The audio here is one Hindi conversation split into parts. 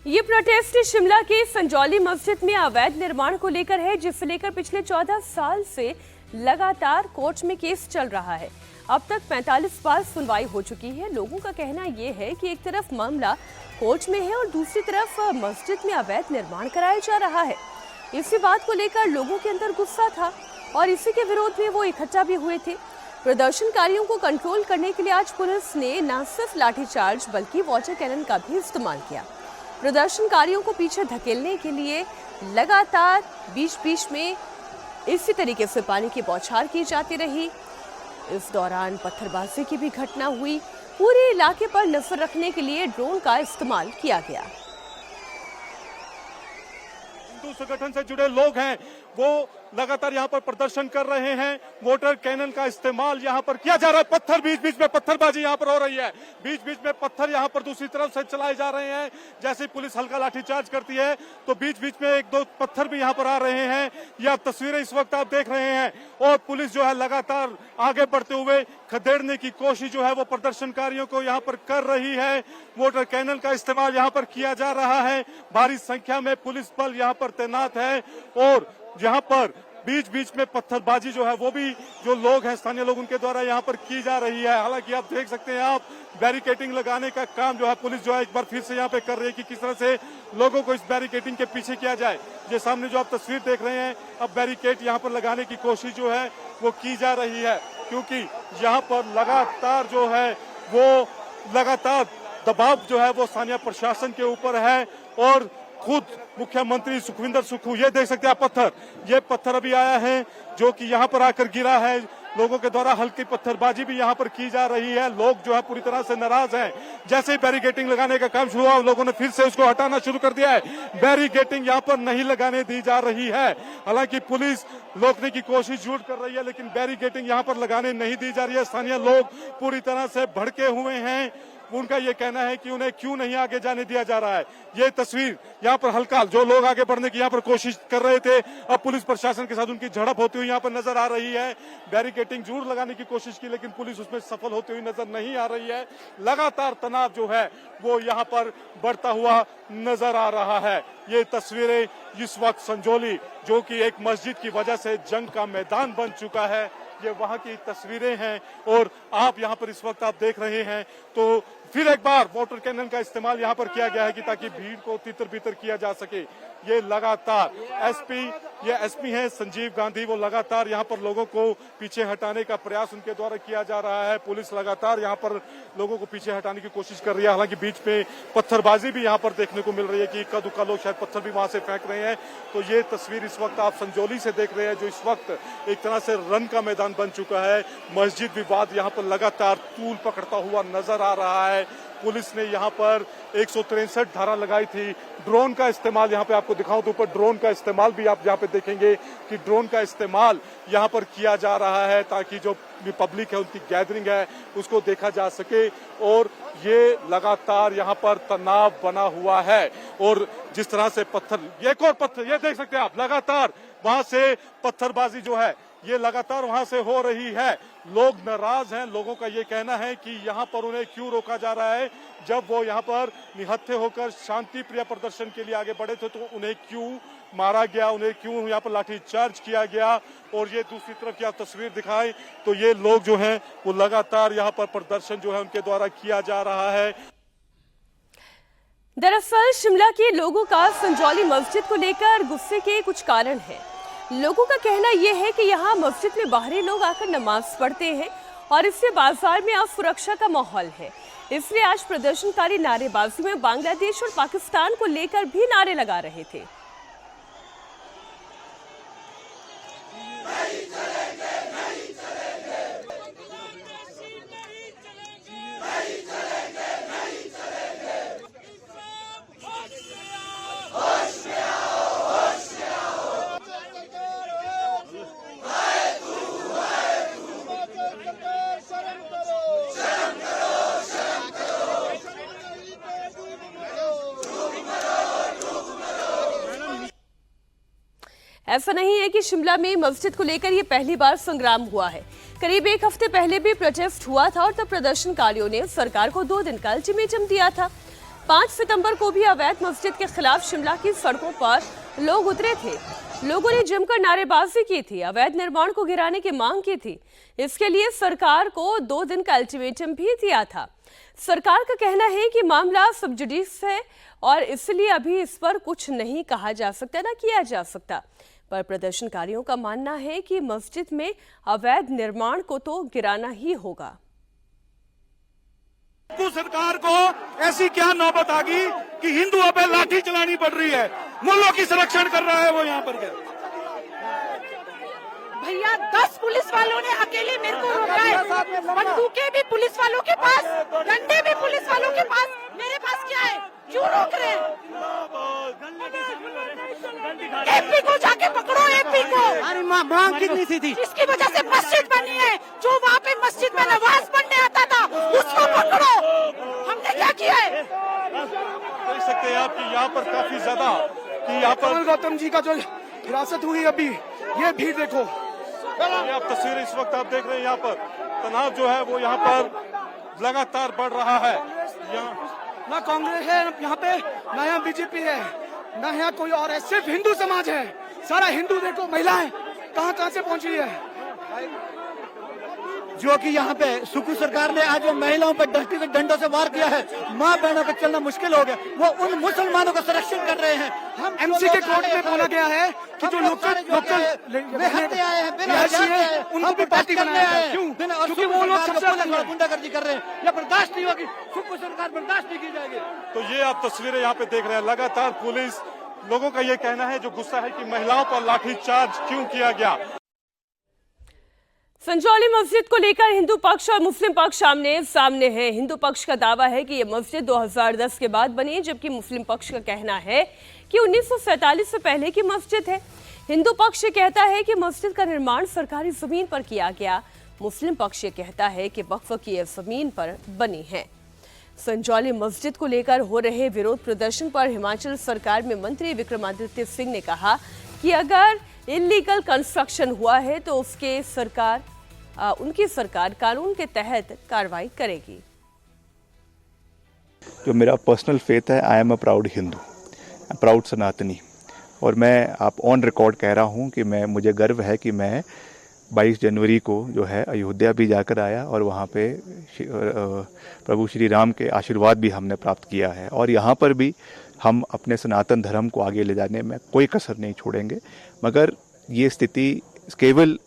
ये प्रोटेस्ट शिमला के संजौली मस्जिद में अवैध निर्माण को लेकर है, जिसे लेकर पिछले 14 साल से लगातार कोर्ट में केस चल रहा है। अब तक 45 बार सुनवाई हो चुकी है। लोगों का कहना ये है कि एक तरफ मामला कोर्ट में है और दूसरी तरफ मस्जिद में अवैध निर्माण कराया जा रहा है। इसी बात को लेकर लोगों के अंदर गुस्सा था और इसी के विरोध में वो इकट्ठा भी हुए थे। प्रदर्शनकारियों को कंट्रोल करने के लिए आज पुलिस ने न सिर्फ लाठीचार्ज बल्कि वाटर कैनन का भी इस्तेमाल किया। प्रदर्शनकारियों को पीछे धकेलने के लिए लगातार बीच बीच में इसी तरीके से पानी की बौछार की जाती रही। इस दौरान पत्थरबाजी की भी घटना हुई। पूरे इलाके पर नजर रखने के लिए ड्रोन का इस्तेमाल किया गया। हिंदू संगठन से जुड़े लोग हैं, वो लगातार यहाँ पर प्रदर्शन कर रहे हैं। वाटर कैनन का इस्तेमाल यहाँ पर किया जा रहा है। पत्थर बीच बीच में पत्थरबाजी यहाँ पर हो रही है। बीच बीच में पत्थर यहाँ पर दूसरी तरफ से चलाए जा रहे हैं। जैसे पुलिस हल्का लाठीचार्ज करती है तो बीच बीच में एक दो पत्थर भी यहाँ पर आ रहे हैं। यह तस्वीरें इस वक्त आप देख रहे हैं और पुलिस जो है लगातार आगे बढ़ते हुए खदेड़ने की कोशिश जो है वो प्रदर्शनकारियों को यहाँ पर कर रही है। वाटर कैनन का इस्तेमाल यहाँ पर किया जा रहा है। भारी संख्या में पुलिस बल यहाँ पर तैनात है और यहाँ पर बीच बीच में पत्थरबाजी जो है वो भी जो लोग हैं, स्थानीय लोग, उनके द्वारा यहाँ पर की जा रही है। हालांकि आप देख सकते हैं, आप बैरिकेटिंग लगाने का काम जो है पुलिस जो है एक बार फिर से यहाँ पे कर रही है कि किस तरह से लोगों को इस बैरिकेटिंग के पीछे किया जाए। ये सामने जो आप तस्वीर देख रहे हैं, अब बैरिकेड यहाँ पर लगाने की कोशिश जो है वो की जा रही है, क्योंकि यहाँ पर लगातार जो है वो लगातार दबाव जो है वो स्थानीय प्रशासन के ऊपर है। और खुद मुख्यमंत्री सुखविंदर सुक्खू, ये देख सकते हैं आप ये पत्थर अभी आया है जो कि यहाँ पर आकर गिरा है। लोगों के द्वारा हल्की पत्थरबाजी भी यहाँ पर की जा रही है। लोग जो है पूरी तरह से नाराज हैं। जैसे ही बैरिकेटिंग लगाने का काम शुरू हुआ, लोगों ने फिर से उसको हटाना शुरू कर दिया है। बैरिकेटिंग यहाँ पर नहीं लगाने दी जा रही है। हालांकि पुलिस रोकने की कोशिश जरूर कर रही है, लेकिन बैरिकेटिंग यहाँ पर लगाने नहीं दी जा रही है। स्थानीय लोग पूरी तरह से भड़के हुए हैं। उनका ये कहना है कि उन्हें क्यों नहीं आगे जाने दिया जा रहा है। ये तस्वीर यहाँ पर हल्का जो लोग आगे बढ़ने की यहाँ पर कोशिश कर रहे थे, अब पुलिस प्रशासन के साथ उनकी झड़प होती हुई यहाँ पर नजर आ रही है। बैरिकेटिंग जरूर लगाने की कोशिश की, लेकिन पुलिस उसमें सफल होती हुई नजर नहीं आ रही है। लगातार तनाव जो है वो यहाँ पर बढ़ता हुआ नजर आ रहा है। ये तस्वीरें इस वक्त संजौली, जो कि एक मस्जिद की वजह से जंग का मैदान बन चुका है, ये वहां की तस्वीरें हैं और आप यहाँ पर इस वक्त आप देख रहे हैं। तो फिर एक बार वाटर कैनन का इस्तेमाल यहाँ पर किया गया है कि ताकि भीड़ को तितर बितर किया जा सके। ये लगातार एसपी हैं संजीव गांधी, वो लगातार यहाँ पर लोगों को पीछे हटाने का प्रयास उनके द्वारा किया जा रहा है। पुलिस लगातार यहाँ पर लोगों को पीछे हटाने की कोशिश कर रही है। हालांकि बीच में पत्थरबाजी भी यहाँ पर देखने को मिल रही है कि इक्का दुक्का लोग शायद पत्थर भी वहां से फेंक रहे हैं। तो ये तस्वीर इस वक्त आप संजौली से देख रहे हैं, जो इस वक्त एक तरह से रन का मैदान बन चुका है। मस्जिद विवाद यहाँ पर लगातार तूल पकड़ता हुआ नजर आ रहा है। पुलिस ने यहाँ पर 163 धारा लगाई थी। ड्रोन का इस्तेमाल यहाँ पे आपको दिखाऊं तो ऊपर ड्रोन का इस्तेमाल भी आप यहाँ पे देखेंगे कि ड्रोन का इस्तेमाल यहाँ पर किया जा रहा है, ताकि जो पब्लिक है उनकी गैदरिंग है उसको देखा जा सके। और ये लगातार यहाँ पर तनाव बना हुआ है और जिस तरह से एक और पत्थर ये देख सकते हैं आप, लगातार वहां से पत्थरबाजी जो है ये लगातार वहां से हो रही है। लोग नाराज हैं। लोगों का ये कहना है कि यहाँ पर उन्हें क्यों रोका जा रहा है, जब वो यहाँ पर निहत्थे होकर शांति प्रिय प्रदर्शन के लिए आगे बढ़े थे तो उन्हें क्यों मारा गया, उन्हें क्यों यहाँ पर लाठीचार्ज किया गया। और ये दूसरी तरफ की आप तस्वीर दिखाएं तो ये लोग जो हैं वो लगातार यहाँ पर प्रदर्शन जो है उनके द्वारा किया जा रहा है। दरअसल शिमला के लोगों का संजौली मस्जिद को लेकर गुस्से के कुछ कारण हैं। लोगों का कहना यह है कि यहाँ मस्जिद में बाहरी लोग आकर नमाज पढ़ते हैं और इससे बाजार में असुरक्षा का माहौल है। इसलिए आज प्रदर्शनकारी नारेबाजी में बांग्लादेश और पाकिस्तान को लेकर भी नारे लगा रहे थे। ऐसा नहीं है कि शिमला में मस्जिद को लेकर ये पहली बार संग्राम हुआ है। करीब एक हफ्ते पहले भी प्रोटेस्ट हुआ था और तब प्रदर्शनकारियों ने सरकार को 2 दिन का अल्टीमेटम दिया था। 5 सितंबर को भी अवैध मस्जिद के खिलाफ शिमला की सड़कों पर लोग उतरे थे। लोगों ने जमकर नारेबाजी की थी, अवैध निर्माण को गिराने की मांग की थी। इसके लिए सरकार को 2 दिन का अल्टीमेटम भी दिया था। सरकार का कहना है कि मामला सब जुडिस है और इसलिए अभी इस पर कुछ नहीं कहा जा सकता, ना किया जा सकता। पर प्रदर्शनकारियों का मानना है कि मस्जिद में अवैध निर्माण को तो गिराना ही होगा। सरकार को ऐसी क्या नौबत आ गई कि हिंदुओं पे लाठी चलानी पड़ रही है, मुल्लों की संरक्षण कर रहा है वो यहाँ पर। भैया 10 पुलिस वालों ने अकेले मेरे को रोका है, बंदूकें भी पुलिस वालों के पास, डंडे भी पुलिस वालों के पास, मेरे पास क्या है, क्यों रोक रहे हैं? एपी को जाके पकड़ो, एपी को। अरे मांग कितनी सी थी? इसकी वजह से मस्जिद बनी है, जो वहाँ पे मस्जिद में नमाज पढ़ने आता था उसको पकड़ो। हमने क्या किया है? देख सकते हैं आप कि यहाँ पर काफी ज्यादा कि यहाँ पर गौतम जी का जो हिरासत हुई अभी, ये भीड़ देखो। ये आप तस्वीरें इस वक्त आप देख रहे हैं, यहाँ पर तनाव जो है वो यहाँ पर लगातार बढ़ रहा है। ना कांग्रेस है यहाँ पे, ना यहाँ बीजेपी है, ना यहाँ कोई और है, सिर्फ हिंदू समाज है। सारा हिंदू देखो, महिलाएं कहाँ से पहुंची है। जो कि यहाँ पे सुकू सरकार ने आज महिलाओं पर डंडों से वार किया है, माँ बहनों का चलना मुश्किल हो गया, वो उन मुसलमानों का संरक्षण कर रहे हैं। हम एमसी के कोर्ट में बोला गया है कि जो लोकल हत्या आए हैं उनको भी पार्टी बनाया है। क्यों? क्योंकि वो लोग सबसे गुंडागर्दी कर रहे हैं। यह बर्दाश्त नहीं होगी, सुकू सरकार बर्दाश्त नहीं की जाएगी। तो ये आप तस्वीरें यहाँ पे देख रहे हैं, लगातार पुलिस, लोगों का ये कहना है जो गुस्सा है कि महिलाओं पर लाठीचार्ज क्यों किया गया। संजौली मस्जिद को लेकर हिंदू पक्ष और मुस्लिम पक्ष सामने है। हिंदू पक्ष का दावा है कि यह मस्जिद 2010 के बाद बनी, जबकि मुस्लिम पक्ष का कहना है कि 1947 से पहले की मस्जिद है। हिंदू पक्ष ये कहता है कि मस्जिद का निर्माण सरकारी जमीन पर किया गया, मुस्लिम पक्ष ये कहता है कि वक्फ की जमीन पर बनी है। संजौली मस्जिद को लेकर हो रहे विरोध प्रदर्शन पर हिमाचल सरकार में मंत्री विक्रमादित्य सिंह ने कहा कि अगर इलीगल कंस्ट्रक्शन हुआ है तो उनकी सरकार कानून के तहत कार्रवाई करेगी। जो मेरा पर्सनल फेथ है, I am a proud Hindu, proud सनातनी, और मैं आप ऑन रिकॉर्ड कह रहा हूँ कि मुझे गर्व है कि मैं 22 जनवरी को जो है अयोध्या भी जाकर आया और वहाँ पे प्रभु श्री राम के आशीर्वाद भी हमने प्राप्त किया है। और यहाँ पर भी हम अपने सनातन धर्म को आगे ले जाने में कोई कसर नहीं छोड़ेंगे। मगर ये स्थिति केवल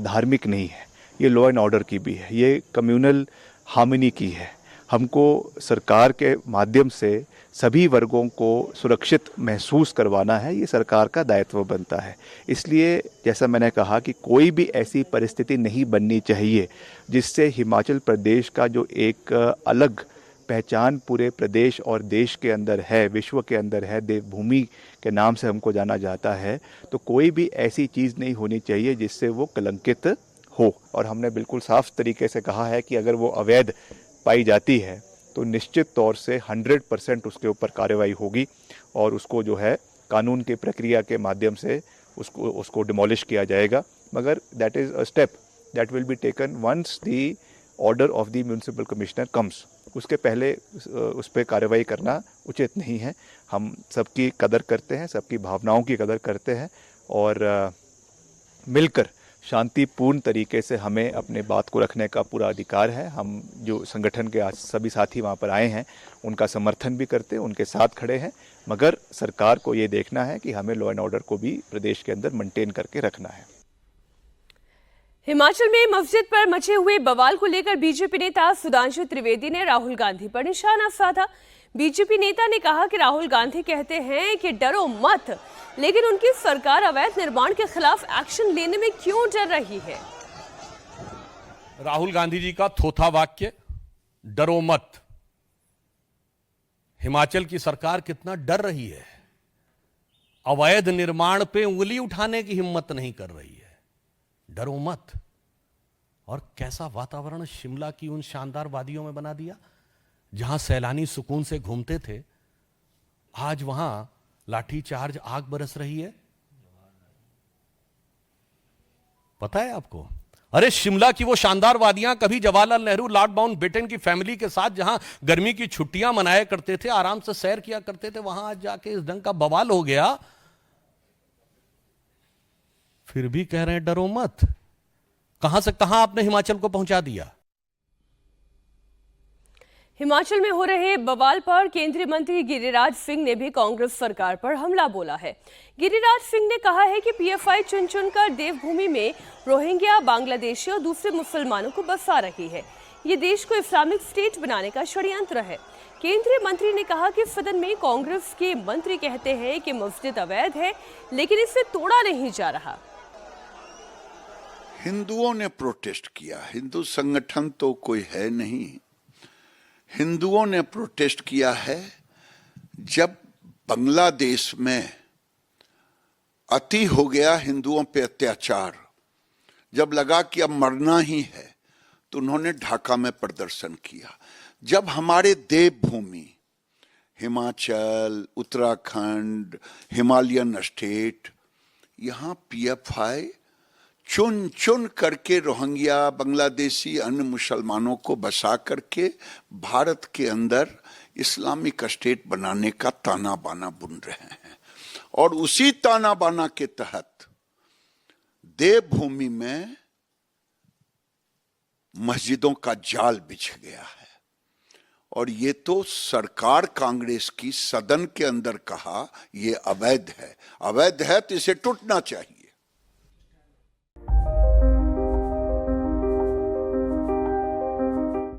धार्मिक नहीं है, ये लॉ एंड ऑर्डर की भी है, ये कम्युनल हार्मनी की है। हमको सरकार के माध्यम से सभी वर्गों को सुरक्षित महसूस करवाना है, ये सरकार का दायित्व बनता है। इसलिए जैसा मैंने कहा कि कोई भी ऐसी परिस्थिति नहीं बननी चाहिए जिससे हिमाचल प्रदेश का जो एक अलग पहचान पूरे प्रदेश और देश के अंदर है, विश्व के अंदर है, देवभूमि के नाम से हमको जाना जाता है, तो कोई भी ऐसी चीज़ नहीं होनी चाहिए जिससे वो कलंकित हो। और हमने बिल्कुल साफ तरीके से कहा है कि अगर वो अवैध पाई जाती है तो निश्चित तौर से 100% उसके ऊपर कार्रवाई होगी और उसको जो है कानून की प्रक्रिया के माध्यम से उसको डिमोलिश किया जाएगा। मगर that is a step that will be taken once the order of the municipal commissioner comes. उसके पहले उस पर कार्रवाई करना उचित नहीं है। हम सबकी कदर करते हैं, सबकी भावनाओं की कदर करते हैं और मिलकर शांतिपूर्ण तरीके से हमें अपने बात को रखने का पूरा अधिकार है। हम जो संगठन के आज सभी साथी वहाँ पर आए हैं उनका समर्थन भी करते हैं, उनके साथ खड़े हैं। मगर सरकार को ये देखना है कि हमें लॉ एंड ऑर्डर को भी प्रदेश के अंदर मेंटेन करके रखना है। हिमाचल में मस्जिद पर मचे हुए बवाल को लेकर बीजेपी नेता सुधांशु त्रिवेदी ने राहुल गांधी पर निशाना साधा। बीजेपी नेता ने कहा कि राहुल गांधी कहते हैं कि डरो मत, लेकिन उनकी सरकार अवैध निर्माण के खिलाफ एक्शन लेने में क्यों डर रही है। राहुल गांधी जी का थोथा वाक्य, डरो मत। हिमाचल की सरकार कितना डर रही है, अवैध निर्माण पे उंगली उठाने की हिम्मत नहीं कर रही है। डरो मत। और कैसा वातावरण शिमला की उन शानदार वादियों में बना दिया जहां सैलानी सुकून से घूमते थे, आज वहां लाठी चार्ज, आग बरस रही है। पता है आपको, अरे शिमला की वो शानदार वादियां, कभी जवाहरलाल नेहरू लॉर्ड माउंटबेटन की फैमिली के साथ जहां गर्मी की छुट्टियां मनाया करते थे, आराम से सैर किया करते थे, वहां आज जाके इस ढंग का बवाल हो गया, फिर भी कह रहे हैं डरो मत। कहां से कहां आपने हिमाचल को पहुंचा दिया। हिमाचल में हो रहे बवाल पर केंद्रीय मंत्री गिरिराज सिंह ने भी कांग्रेस सरकार पर हमला बोला है। गिरिराज सिंह ने कहा है कि पीएफआई चुन चुनकर देवभूमि में रोहिंग्या, बांग्लादेशी और दूसरे मुसलमानों को बसा रही है। ये देश को इस्लामिक स्टेट बनाने का षड्यंत्र है। केंद्रीय मंत्री ने कहा कि सदन में कांग्रेस के मंत्री कहते हैं कि मस्जिद अवैध है, लेकिन इसे तोड़ा नहीं जा रहा। हिंदुओं ने प्रोटेस्ट किया, हिंदू संगठन तो कोई है नहीं। हिंदुओं ने प्रोटेस्ट किया है जब बांग्लादेश में अति हो गया हिंदुओं पे अत्याचार, जब लगा कि अब मरना ही है, तो उन्होंने ढाका में प्रदर्शन किया। जब हमारे देवभूमि हिमाचल, उत्तराखंड, हिमालयन स्टेट, यहां पीएफआई चुन चुन करके रोहिंग्या, बांग्लादेशी, अन्य मुसलमानों को बसा करके भारत के अंदर इस्लामिक स्टेट बनाने का ताना बाना बुन रहे हैं। और उसी ताना बाना के तहत देवभूमि में मस्जिदों का जाल बिछ गया है। और ये तो सरकार कांग्रेस की सदन के अंदर कहा ये अवैध है। अवैध है तो इसे टूटना चाहिए।